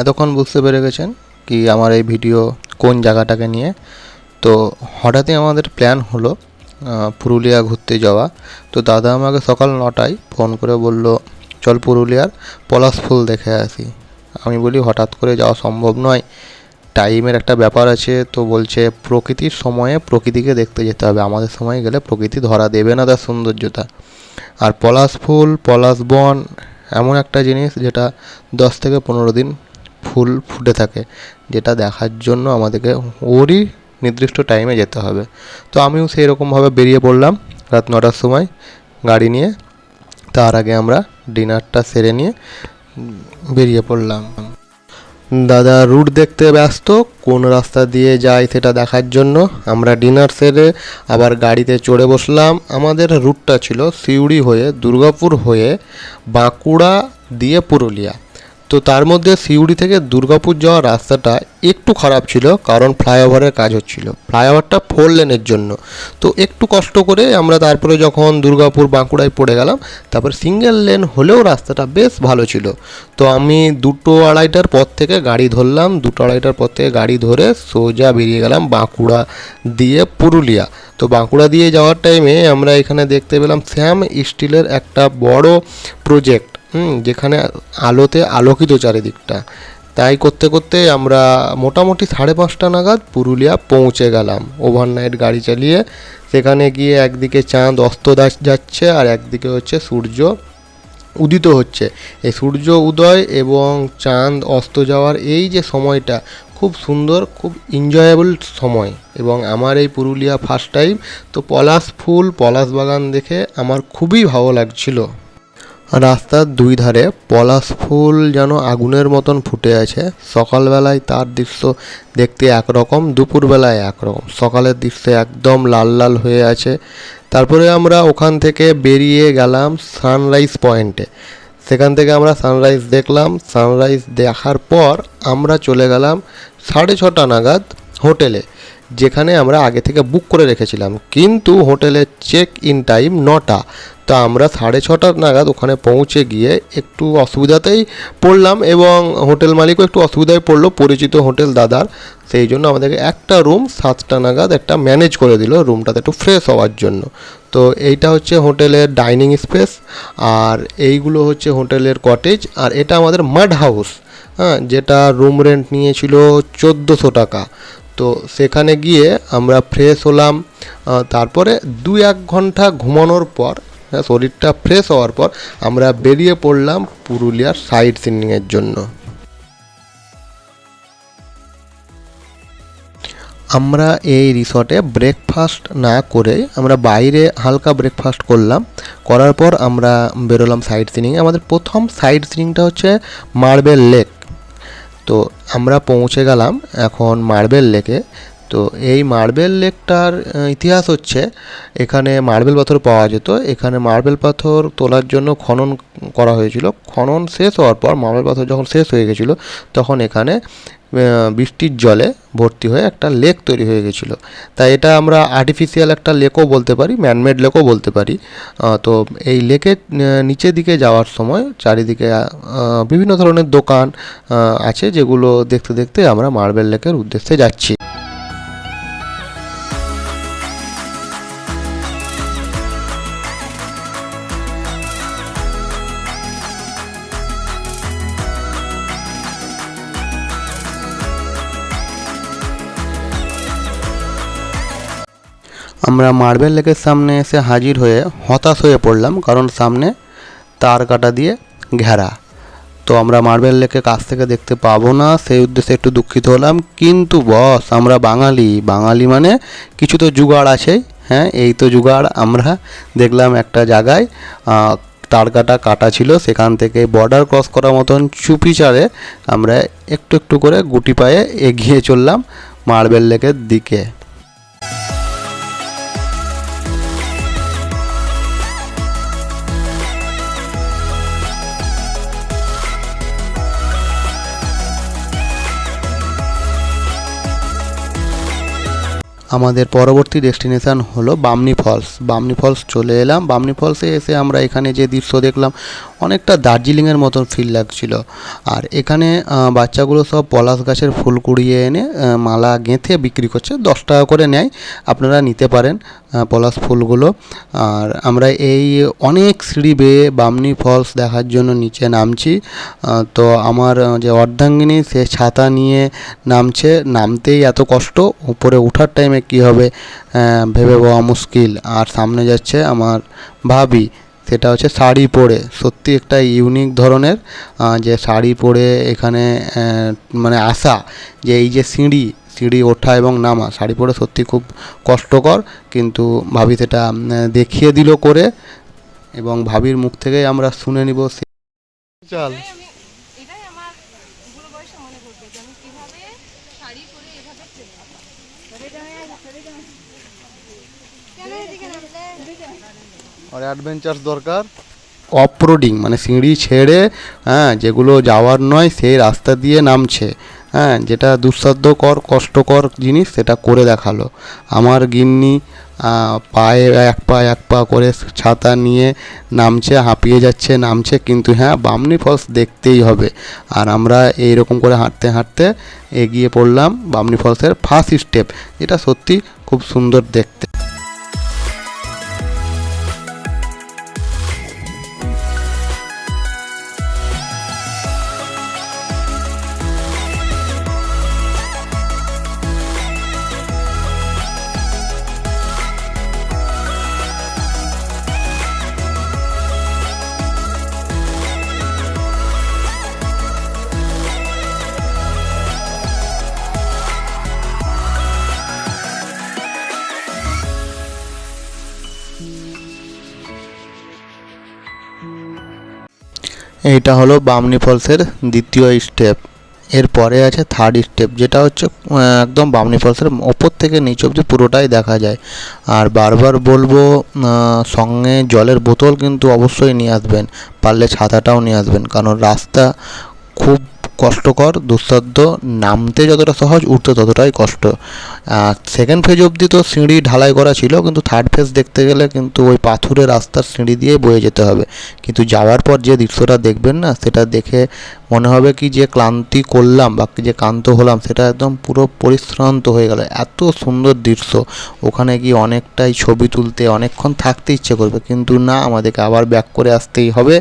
এতক্ষণ বুঝতে পেরে গেছেন কি আমার এই ভিডিও কোন জায়গাটাকে নিয়ে। তো হঠাৎই আমাদের প্ল্যান হলো পুরুলিয়া ঘুরতে যাওয়া। তো দাদা আমাকে সকাল 9টায় ফোন করে বলল, চল পুরুলিয়ার পলাশ ফুল দেখে আসি। আমি বলি হঠাৎ করে যাওয়া সম্ভব নয়, টাইমের একটা ব্যাপার আছে। তো বলছে প্রকৃতির সময়ে প্রকৃতিকে দেখতে যেতে হবে, আমাদের সময় গেলে প্রকৃতি ধরা দেবে না তার সৌন্দর্যতা। আর পলাশ ফুল, পলাশ বন এমন একটা জিনিস যেটা 10 থেকে 15 দিন ফুল ফুটে থাকে, যেটা দেখার জন্য আমাদেরকে ওরই নির্দিষ্ট টাইমে যেতে হবে। তো আমিও সেই রকমভাবে বেরিয়ে পড়লাম রাত 9টার সময় গাড়ি নিয়ে। তার আগে আমরা ডিনারটা সেরে নিয়ে বেরিয়ে পড়লাম। দাদা রুট দেখতে ব্যস্ত, কোন রাস্তা দিয়ে যায় সেটা দেখার জন্য। আমরা ডিনার সেরে আবার গাড়িতে চড়ে বসলাম। আমাদের রুটটা ছিল সিউড়ি হয়ে, দুর্গাপুর হয়ে, বাঁকুড়া দিয়ে পুরুলিয়া। তো তার মধ্যে সিউড়ি থেকে দুর্গাপুর যাওয়ার রাস্তাটা একটু খারাপ ছিল, কারণ ফ্লাইওভারের কাজ হচ্ছিল, ফ্লাইওভারটা 4 লেনের জন্য। তো একটু কষ্ট করে আমরা তারপরে যখন দুর্গাপুর বাঁকুড়ায় পড়ে গেলাম, তারপর সিঙ্গেল লেন হলেও রাস্তাটা বেশ ভালো ছিল। তো আমি 2-2:30টার পর থেকে গাড়ি ধরলাম, 2-2:30টার পর থেকে গাড়ি ধরে সোজা বেরিয়ে গেলাম বাঁকুড়া দিয়ে পুরুলিয়া। তো বাঁকুড়া দিয়ে যাওয়ার টাইমে আমরা এখানে দেখতে পেলাম শ্যাম স্টিলের একটা বড় প্রজেক্ট, যেখানে আলোতে আলোকিত চারিদিকটা। তাই করতে করতে আমরা মোটামুটি 5:30 নাগাদ পুরুলিয়া পৌঁছে গেলাম ওভারনাইট গাড়ি চালিয়ে। সেখানে গিয়ে একদিকে চাঁদ অস্ত যাচ্ছে আর একদিকে হচ্ছে সূর্য উদিত হচ্ছে। এই সূর্য উদয় এবং চাঁদ অস্ত যাওয়ার এই যে সময়টা খুব সুন্দর, খুব এনজয়েবল সময়। এবং আমার এই পুরুলিয়া ফার্স্ট টাইম। তো পলাশ ফুল, পলাশ বাগান দেখে আমার খুবই ভালো লাগছিল। রাস্তার 2 ধারে পলাশ ফুল যেন আগুনের মতন ফুটে আছে। সকালবেলায় তার দৃশ্য দেখতে একরকম, দুপুরবেলায় একরকম, সকালের দৃশ্য একদম লাল লাল হয়ে আছে। তারপরে আমরা ওখান থেকে বেরিয়ে গেলাম সানরাইজ পয়েন্টে। সেখান থেকে আমরা সানরাইজ দেখলাম। সানরাইজ দেখার পর আমরা চলে গেলাম 6:30 নাগাদ হোটেলে, যেখানে আমরা আগে থেকে বুক করে রেখেছিলাম। কিন্তু হোটেলের চেক ইন টাইম 9টা। তো আমরা 6:30 নাগাদ ওখানে পৌঁছে গিয়ে একটু অসুবিধাতেই পড়লাম, এবং হোটেল মালিকও একটু অসুবিধায় পড়লো, পরিচিত হোটেল দাদার। সেই জন্য আমাদেরকে একটা রুম 7টা নাগাদ একটা ম্যানেজ করে দিল, রুমটাতে একটু ফ্রেশ হওয়ার জন্য। তো এইটা হচ্ছে হোটেলের ডাইনিং স্পেস, আর এইগুলো হচ্ছে হোটেলের কটেজ। আর এটা আমাদের মাড হাউস, যেটা রুম রেন্ট নিয়েছিল 1400 টাকা। তো সেখানে গিয়ে আমরা ফ্রেশ হলাম। তারপরে 2-1 ঘন্টা ঘুমানোর পর, শরীরটা ফ্রেশ হওয়ার পর আমরা বেরিয়ে পড়লাম পুরুলিয়ার সাইট সিনিংয়ের জন্য। আমরা এই রিসর্টে ব্রেকফাস্ট না করে আমরা বাইরে হালকা ব্রেকফাস্ট করলাম। করার পর আমরা বেরোলাম সাইট সিনিংয়ে। আমাদের প্রথম সাইট সিনিংটা হচ্ছে মার্বেল লেক। তো আমরা পৌঁছে গেলাম এখন মার্বেল লেকে। তো এই মার্বেল লেকটার ইতিহাস হচ্ছে, এখানে মার্বেল পাথর পাওয়া যেত। এখানে মার্বেল পাথর তোলার জন্য খনন করা হয়েছিল। খনন শেষ হওয়ার পর মার্বেল পাথর যখন শেষ হয়ে গেছিলো, তখন এখানে বৃষ্টির জলে ভর্তি হয়ে একটা লেক তৈরি হয়ে গেছিলো। তাই এটা আমরা আর্টিফিশিয়াল একটা লেকও বলতে পারি, ম্যানমেড লেকও বলতে পারি। তো এই লেকের নিচের দিকে যাওয়ার সময় চারিদিকে বিভিন্ন ধরনের দোকান আছে, যেগুলো দেখতে দেখতে আমরা মার্বেল লেকের উদ্দেশ্যে যাচ্ছি। আমরা মার্বেল লেকের সামনে এসে হাজির হয়ে হতাশ হয়ে পড়লাম, কারণ সামনে তার কাটা দিয়ে ঘেরা। তো আমরা মার্বেল লেকের কাছ থেকে দেখতে পাবো না, সেই উদ্দেশ্যে একটু দুঃখিত হলাম। কিন্তু বস, আমরা বাঙালি, বাঙালি মানে কিছু তো জুগাড় আছেই। হ্যাঁ, এই তো জুগাড়। আমরা দেখলাম একটা জায়গায় তার কাটা ছিল, সেখান থেকে বর্ডার ক্রস করার মতন চুপিচারে আমরা একটু একটু করে গুটি পায়ে এগিয়ে চললাম মার্বেল লেকের দিকে। আমাদের পরবর্তী ডেস্টিনেশান হলো বামনি ফলস। বামনি ফলস চলে এলাম। বামনি ফলসে এসে আমরা এখানে যে দৃশ্য দেখলাম অনেকটা দার্জিলিংয়ের মতন ফিল লাগছিল। আর এখানে বাচ্চাগুলো সব পলাশ গাছের ফুল কুড়িয়ে এনে মালা গেঁথে বিক্রি করছে, 10 টাকা করে নেয়, আপনারা নিতে পারেন পলাশ ফুলগুলো। আর আমরা এই অনেক সিঁড়ি বেয়ে বামনি ফলস দেখার জন্য নিচে নামছি। তো আমার যে অর্ধাঙ্গিনী সে ছাতা নিয়ে নামছে, নামতেই এত কষ্ট, উপরে ওঠার টাইমে কি হবে ভেবে পাওয়া মুশকিল। আর সামনে যাচ্ছে আমার ভাবি, সেটা হচ্ছে শাড়ি পরে, সত্যি একটা ইউনিক ধরনের যে শাড়ি পরে এখানে মানে আসা, যে এই যে সিঁড়ি ওঠা এবং নামা, শাড়ি পরে সত্যি খুব কষ্টকর, কিন্তু ভাবি সেটা দেখিয়ে দিল করে, এবং ভাবির মুখ থেকেই আমরা শুনে নিব। চল এটাই আমার বুড়ো বয়সে মনে পড়বে যে আমি কিভাবে শাড়ি পরে এভাবে আর অ্যাডভেঞ্চার দরকার। অফরোডিং মানে সিঁড়ি ছেড়ে যেগুলো যাওয়ার নয় সেই রাস্তা দিয়ে নামছে, যেটা দুঃসাধ্যকর কষ্টকর জিনিস সেটা করে দেখালো আমার গিন্নি। পায়ে এক পা করে ছাতা নিয়ে নামছে, হাঁপিয়ে যাচ্ছে, নামছে, কিন্তু বামনি ফলস দেখতেই হবে। আর আমরা এইরকম করে হাঁটতে হাঁটতে এগিয়ে পড়লাম বামনি ফলসের ফার্স্ট স্টেপ, যেটা সত্যি খুব সুন্দর দেখতে। এইটা হলো বামনি ফলসের দ্বিতীয় স্টেপ। এরপরে আছে থার্ড স্টেপ, যেটা হচ্ছে একদম বামনি ফলসের ওপর থেকে নিচ অবধি পুরোটাই দেখা যায়। আর বারবার বলবো সঙ্গে জলের বোতল কিন্তু অবশ্যই নিয়ে আসবেন, পারলে ছাতাটাও নিয়ে আসবেন, কারণ রাস্তা খুব কষ্টকর, দুঃসাধ্য, নামতে যতটা সহজ উঠতে ততটাই কষ্ট। সেকেন্ড ফেজ অবধি তো সিঁড়ি ঢালাই করা ছিল, কিন্তু থার্ড ফেজ দেখতে গেলে কিন্তু ওই পাথুরে রাস্তার সিঁড়ি দিয়ে বয়ে যেতে হবে। কিন্তু যাওয়ার পর যে দৃশ্যটা দেখবেন না, সেটা দেখে মনে হবে কি যে ক্লান্তি করলাম বা যে ক্লান্ত হলাম সেটা একদম পুরো পরিশ্রান্ত হয়ে গেল। এত সুন্দর দৃশ্য, ওখানে গিয়ে অনেকটাই ছবি তুলতে অনেকক্ষণ থাকতে ইচ্ছে করবে, কিন্তু না, আমাদেরকে আবার ব্যাক করে আসতেই হবে।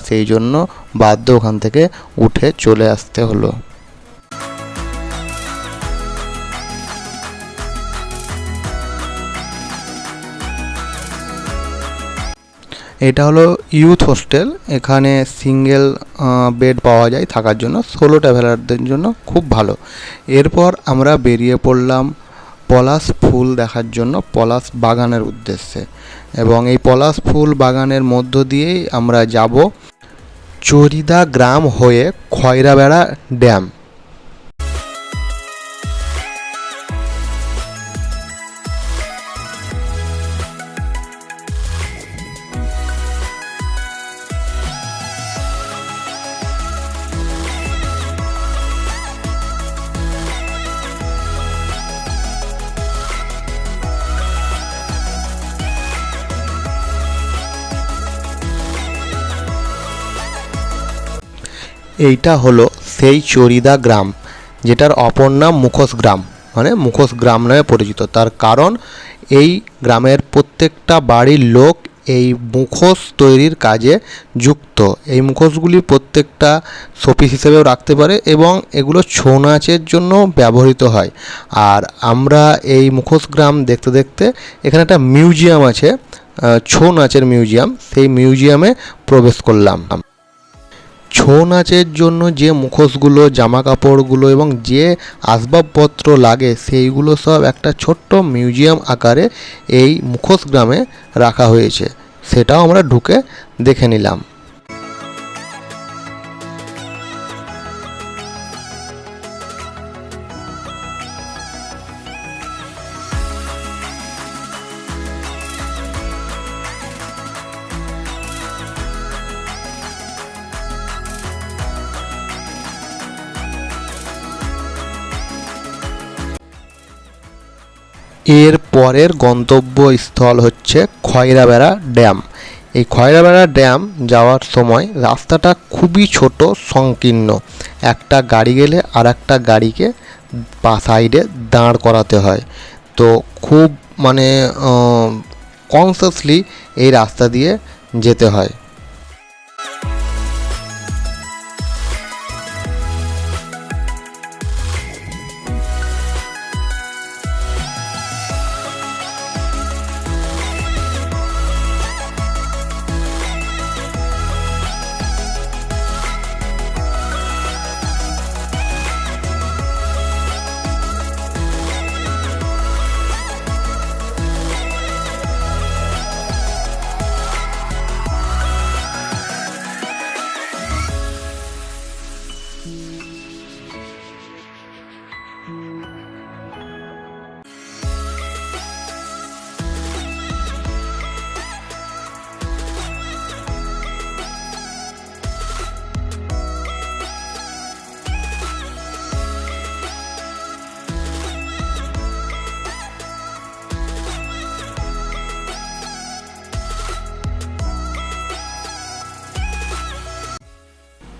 সেই জন্য বাধ্য ওখান থেকে উঠে চলে আসতে হলো। এটা হলো ইউথ হোস্টেল। এখানে সিঙ্গেল বেড পাওয়া যায় থাকার জন্য, সোলো ট্রাভেলারদের জন্য খুব ভালো। এরপর আমরা বেরিয়ে পড়লাম পলাশ ফুল দেখার জন্য, পলাশ বাগানের উদ্দেশ্যে। এবং এই পলাশ ফুল বাগানের মধ্য দিয়েই আমরা যাব চরিদা গ্রাম হয়ে খয়রাবেড়া ড্যাম। এইটা হলো সেই চরিদা গ্রাম, যেটার অপর নাম মুখোশ গ্রাম, মানে মুখোশ গ্রাম নামে পরিচিত। তার কারণ এই গ্রামের প্রত্যেকটা বাড়ির লোক এই মুখোশ তৈরির কাজে যুক্ত। এই মুখোশগুলি প্রত্যেকটা শোপিস হিসেবেও রাখতে পারে এবং এগুলো ছৌ নাচের জন্য ব্যবহৃত হয়। আর আমরা এই মুখোশ গ্রাম দেখতে দেখতে এখানে একটা মিউজিয়াম আছে, ছৌ নাচের মিউজিয়াম, সেই মিউজিয়ামে প্রবেশ করলাম। ছৌ নাচের জন্য যে মুখোশগুলো, জামা কাপড়গুলো এবং যে আসবাবপত্র লাগে সেইগুলো সব একটা ছোট্ট মিউজিয়াম আকারে এই মুখোশ গ্রামে রাখা হয়েছে, সেটাও আমরা ঢুকে দেখে নিলাম। এর পরের গন্তব্যস্থল হচ্ছে খয়রাবেড়া ড্যাম। এই খয়রাবেড়া ড্যাম যাওয়ার সময় রাস্তাটা খুবই ছোট, সংকীর্ণ। একটা গাড়ি গেলে আর একটা গাড়িকে সাইডে দাঁড় করাতে হয়। তো খুব মানে কনসিয়াসলি এই রাস্তা দিয়ে যেতে হয়।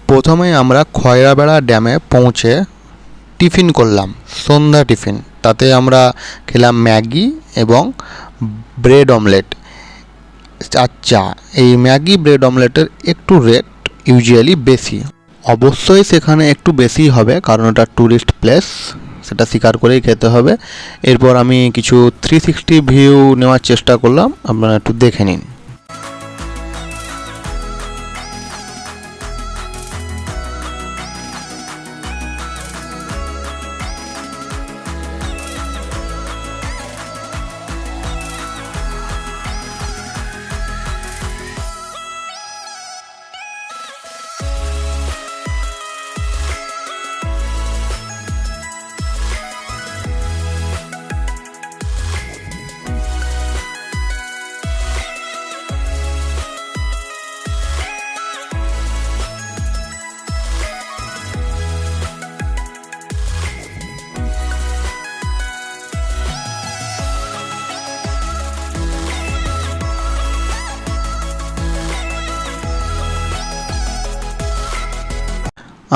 প্রথমে আমরা খয়রাবেড়া ড্যামে পৌঁছে টিফিন করলাম, সন্ধ্যা টিফিন। তাতে আমরা খেলাম ম্যাগি এবং ব্রেড অমলেট আর চা। এই ম্যাগি ব্রেড অমলেটের একটু রেট ইউজুয়ালি বেশি, অবশ্যই সেখানে একটু বেশি হবে কারণ ওটা ট্যুরিস্ট প্লেস, সেটা স্বীকার করেই খেতে হবে। এরপর আমি কিছু 360 ভিউ নেওয়ার চেষ্টা করলাম, আপনারা একটু দেখে নিন।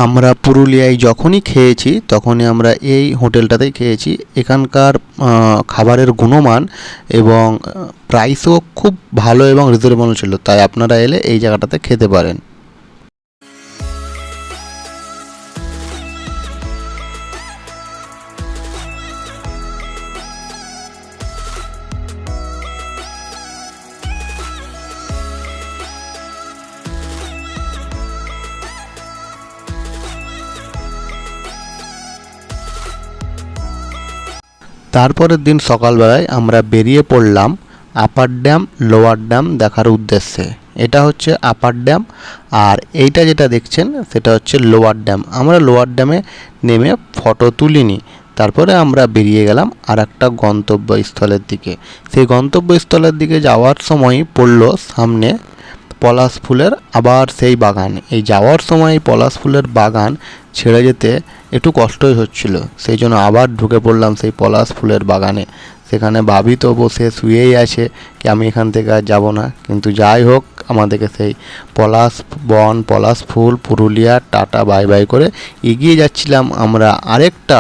আমরা পুরুলিয়ায় যখনই খেয়েছি তখনই আমরা এই হোটেলটাতেই খেয়েছি। এখানকার খাবারের গুণমান এবং প্রাইসও খুব ভালো এবং রিজনেবল ছিল, তাই আপনারা এলে এই জায়গাটাতে খেতে পারেন। তারপরের দিন সকালবেলায় আমরা বেরিয়ে পড়লাম আপার ড্যাম লোয়ার ড্যাম দেখার উদ্দেশ্যে। এটা হচ্ছে আপার ড্যাম আর এইটা যেটা দেখছেন সেটা হচ্ছে লোয়ার ড্যাম। আমরা লোয়ার ড্যামে নেমে ফটো তুলিনি, তারপরে আমরা বেরিয়ে গেলাম আর একটা গন্তব্যস্থলের দিকে। সেই গন্তব্যস্থলের দিকে যাওয়ার সময় পড়লো সামনে পলাশ ফুলের আবার সেই বাগান। এই যাওয়ার সময় পলাশ ফুলের বাগান ছেড়ে যেতে একটু কষ্টই হচ্ছিল, সেই জন্য আবার ঢুকে পড়লাম সেই পলাশ ফুলের বাগানে। সেখানে ভাবি তো বসে শুয়েই আছে কি আমি এখান থেকে আর যাবো না, কিন্তু যাই হোক আমাদেরকে সেই পলাশ বন পলাশ ফুল পুরুলিয়া টাটা বাই বাই করে এগিয়ে যাচ্ছিলাম আমরা আরেকটা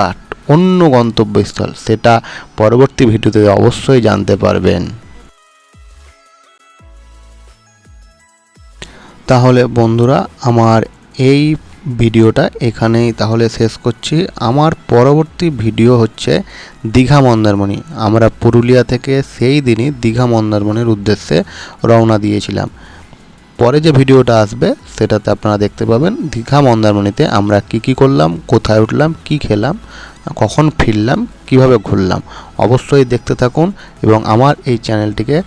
অন্য গন্তব্যস্থল। সেটা পরবর্তী ভিডিওতে অবশ্যই জানতে পারবেন। তাহলে বন্ধুরা আমার এই ভিডিওটা এখানেই তাহলে শেষ করছি। আমার পরবর্তী ভিডিও হচ্ছে দীঘা মন্দারমণি। আমরা পুরুলিয়া থেকে সেই দিনই দীঘা মন্দারমণির উদ্দেশ্যে রওনা দিয়েছিলাম। পরে যে ভিডিওটা আসবে সেটাতে আপনারা দেখতে পাবেন দীঘা মন্দারমণিতে আমরা কি করলাম, কোথায় উঠলাম, কি খেলাম, কখন ফিরলাম, কিভাবে ঘুরলাম। অবশ্যই দেখতে থাকুন এবং আমার এই চ্যানেলটিকে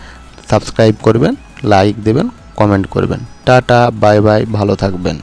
সাবস্ক্রাইব করবেন, লাইক দেবেন, কমেন্ট করবেন। টাটা বাই বাই, ভালো থাকবেন।